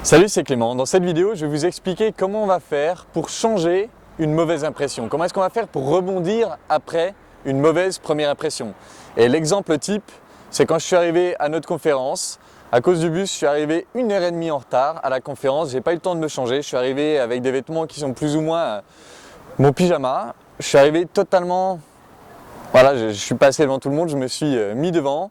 Salut, c'est Clément. Dans cette vidéo, je vais vous expliquer comment on va faire pour changer une mauvaise impression. Comment est-ce qu'on va faire pour rebondir après une mauvaise première impression. Et l'exemple type, c'est quand je suis arrivé à notre conférence. À cause du bus, je suis arrivé 1h30 en retard à la conférence. J'ai pas eu le temps de me changer. Je suis arrivé avec des vêtements qui sont plus ou moins mon pyjama. Je suis arrivé totalement... Voilà, je suis passé devant tout le monde, je me suis mis devant.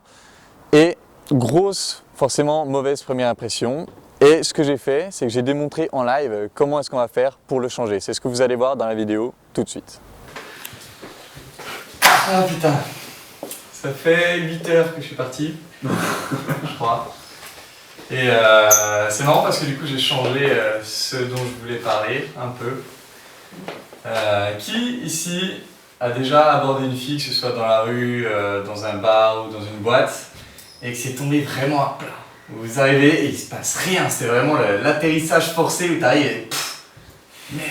Et grosse, forcément, mauvaise première impression. Et ce que j'ai fait, c'est que j'ai démontré en live comment est-ce qu'on va faire pour le changer. C'est ce que vous allez voir dans la vidéo tout de suite. Ah putain, ça fait 8 heures que je suis parti, je crois. Et c'est marrant parce que du coup j'ai changé ce dont je voulais parler un peu. Qui ici a déjà abordé une fille, que ce soit dans la rue, dans un bar ou dans une boîte, et que c'est tombé vraiment à plat? Vous arrivez et il se passe rien, c'est vraiment l'atterrissage forcé où t'arrives et pff, merde.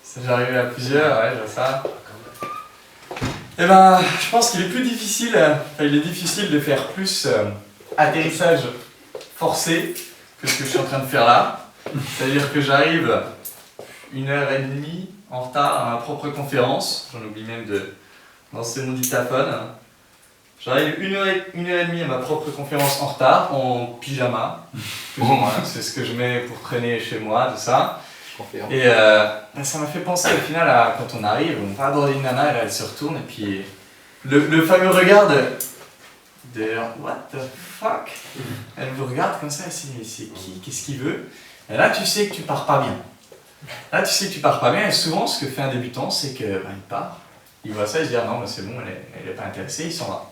Ça j'ai arrivé à plusieurs, ouais, je vois ça. Eh ben, je pense qu'il est plus difficile, il est difficile de faire plus atterrissage forcé que ce que je suis en train de faire là. C'est-à-dire que j'arrive 1h30 en retard à ma propre conférence, j'en oublie même de lancer mon dictaphone. J'arrive 1h30 à ma propre conférence en retard, en pyjama, plus ou moins, c'est ce que je mets pour traîner chez moi, tout ça. Et ça m'a fait penser au final à quand on arrive, on va aborder une nana, et là, elle se retourne, et puis le fameux regard de what the fuck. Elle vous regarde comme ça, c'est qui, qu'est-ce qu'il veut. Et là tu sais que tu pars pas bien. Là tu sais que tu pars pas bien, et souvent ce que fait un débutant, c'est que il part, il voit ça, il se dit ah non, bah, c'est bon, elle est pas intéressée, il s'en va.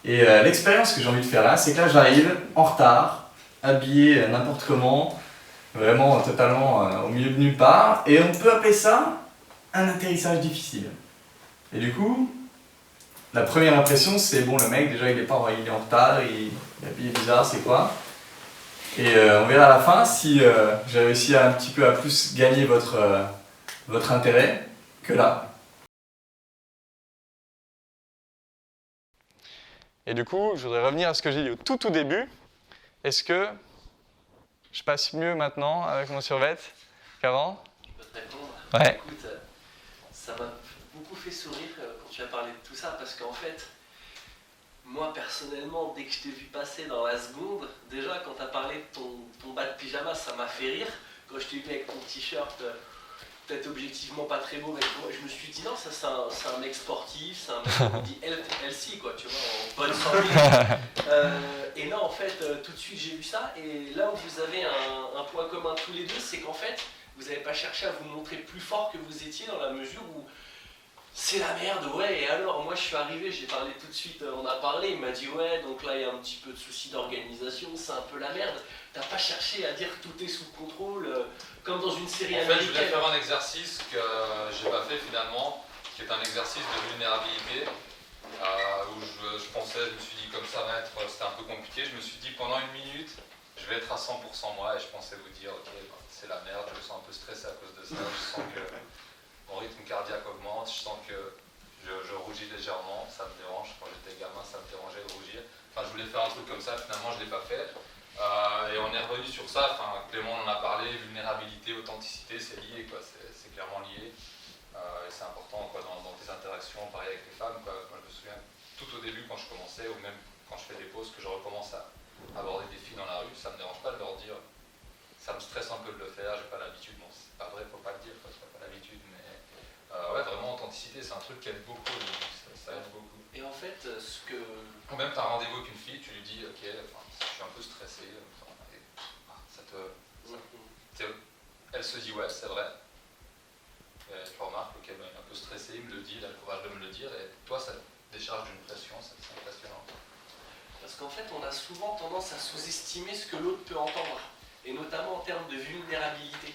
Et l'expérience que j'ai envie de faire là, c'est que là j'arrive en retard, habillé n'importe comment, vraiment totalement au milieu de nulle part, et on peut appeler ça un atterrissage difficile. Et du coup, la première impression c'est bon, le mec déjà il est en retard, il est habillé bizarre, c'est quoi? Et on verra à la fin si j'ai réussi un petit peu à plus gagner votre intérêt que là. Et du coup, je voudrais revenir à ce que j'ai dit au tout début. Est-ce que je passe mieux maintenant avec mon survêt qu'avant? Je peux te répondre. Ouais. Écoute, ça m'a beaucoup fait sourire quand tu as parlé de tout ça, parce qu'en fait, moi personnellement, dès que je t'ai vu passer dans la seconde, déjà quand tu as parlé de ton bas de pyjama, ça m'a fait rire. Quand je t'ai vu avec ton t-shirt, peut-être objectivement pas très beau, mais je me suis dit non, ça c'est un mec sportif, c'est un mec qui dit healthy, quoi, tu vois, en bonne santé. Et non, en fait, tout de suite j'ai vu ça, et là où vous avez un point commun tous les deux, c'est qu'en fait, vous n'avez pas cherché à vous montrer plus fort que vous étiez, dans la mesure où c'est la merde, ouais. Et alors, moi je suis arrivé, j'ai parlé tout de suite, on a parlé, il m'a dit ouais, donc là il y a un petit peu de souci d'organisation, c'est un peu la merde. T'as pas cherché à dire que tout est sous contrôle, comme dans une série américaine. En fait, je voulais faire un exercice que j'ai pas fait finalement, qui est un exercice de vulnérabilité, où je pensais, je me suis dit comme ça va être, c'était un peu compliqué, je me suis dit pendant une minute, je vais être à 100% moi, et je pensais vous dire ok, c'est la merde, je me sens un peu stressé à cause de ça, je sens que mon rythme cardiaque augmente, je sens que je rougis légèrement, ça me dérange, quand j'étais gamin ça me dérangeait de rougir. Enfin je voulais faire un truc comme ça, finalement je ne l'ai pas fait. Et on est revenu sur ça, enfin, Clément en a parlé, vulnérabilité, authenticité, c'est lié, quoi, c'est clairement lié. Et c'est important quoi, dans tes interactions, pareil avec les femmes. Quoi. Moi je me souviens tout au début quand je commençais, ou même quand je fais des pauses, que je recommence à aborder des filles dans la rue, ça me dérange pas de leur dire, ça me stresse un peu de le faire, j'ai pas l'habitude, bon c'est pas vrai, faut pas le dire, quoi, j'ai pas l'habitude, mais ouais, vraiment authenticité, c'est un truc qui aide beaucoup, ça aide beaucoup. Et en fait, ce que... Ou même t'as un rendez-vous avec une fille, tu lui dis ok, enfin, je suis un peu stressé, elle se dit ouais c'est vrai, et tu remarques ok, ben, il est un peu stressé, il me le dit, il a le courage de me le dire, et toi ça te décharge d'une pression, c'est impressionnant. Parce qu'en fait on a souvent tendance à sous-estimer ce que l'autre peut entendre, et notamment en termes de vulnérabilité,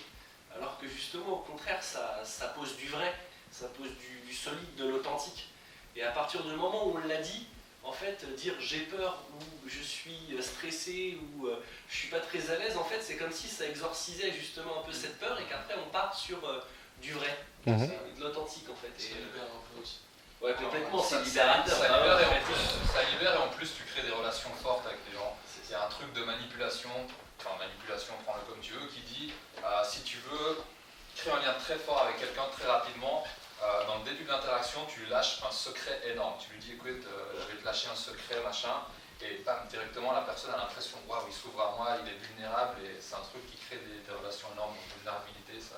alors que justement au contraire ça pose du vrai, ça pose du solide, de l'authentique. Et à partir du moment où on l'a dit, en fait, dire j'ai peur ou je suis stressé ou je suis pas très à l'aise, en fait, c'est comme si ça exorcisait justement un peu cette peur et qu'après on part sur du vrai, de l'authentique en fait. C'est libère un peu aussi. Ouais, complètement, c'est Ça libérateur. libère vraiment, et en en fait. plus, ça libère et en plus tu crées des relations fortes avec les gens. Il y a un truc de manipulation, enfin manipulation, prends-le comme tu veux, qui dit si tu veux créer un lien très fort avec quelqu'un très rapidement, dans le début de l'interaction, tu lui lâches un secret énorme. Tu lui dis écoute, je vais te lâcher un secret, machin, et bam, directement la personne a l'impression waouh, il s'ouvre à moi, il est vulnérable, et c'est un truc qui crée des relations énormes, donc vulnérabilité, ça.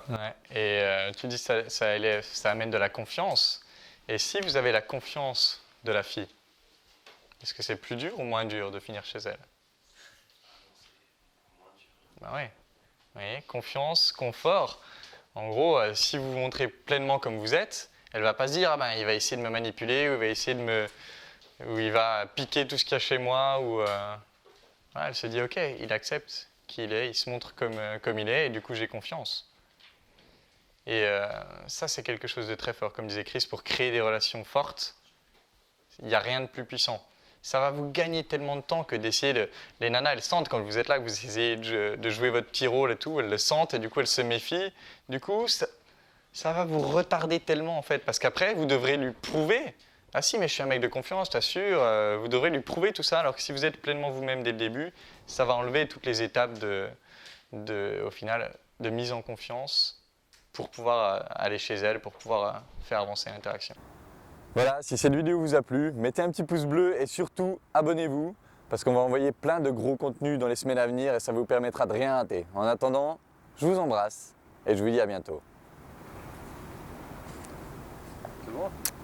Ouais. Et tu dis ça amène de la confiance. Et si vous avez la confiance de la fille, est-ce que c'est plus dur ou moins dur de finir chez elle? Moins dur. Ben ouais. Vous voyez, confiance, confort. En gros, si vous vous montrez pleinement comme vous êtes, elle va pas se dire ah ben il va essayer de me manipuler ou il va essayer de ou il va piquer tout ce qu'il y a chez moi ou voilà, elle se dit ok, il accepte qui il est, il se montre comme il est et du coup j'ai confiance. Et ça c'est quelque chose de très fort, comme disait Chris, pour créer des relations fortes. Il n'y a rien de plus puissant. Ça va vous gagner tellement de temps que d'essayer de... Les nanas, elles sentent quand vous êtes là, que vous essayez de jouer votre petit rôle et tout, elles le sentent et du coup elles se méfient. Du coup, ça va vous retarder tellement en fait, parce qu'après, vous devrez lui prouver. Ah si, mais je suis un mec de confiance, t'assures. Vous devrez lui prouver tout ça, alors que si vous êtes pleinement vous-même dès le début, ça va enlever toutes les étapes au final, de mise en confiance pour pouvoir aller chez elle, pour pouvoir faire avancer l'interaction. Voilà, si cette vidéo vous a plu, mettez un petit pouce bleu et surtout abonnez-vous parce qu'on va envoyer plein de gros contenus dans les semaines à venir et ça vous permettra de rien rater. En attendant, je vous embrasse et je vous dis à bientôt. C'est bon.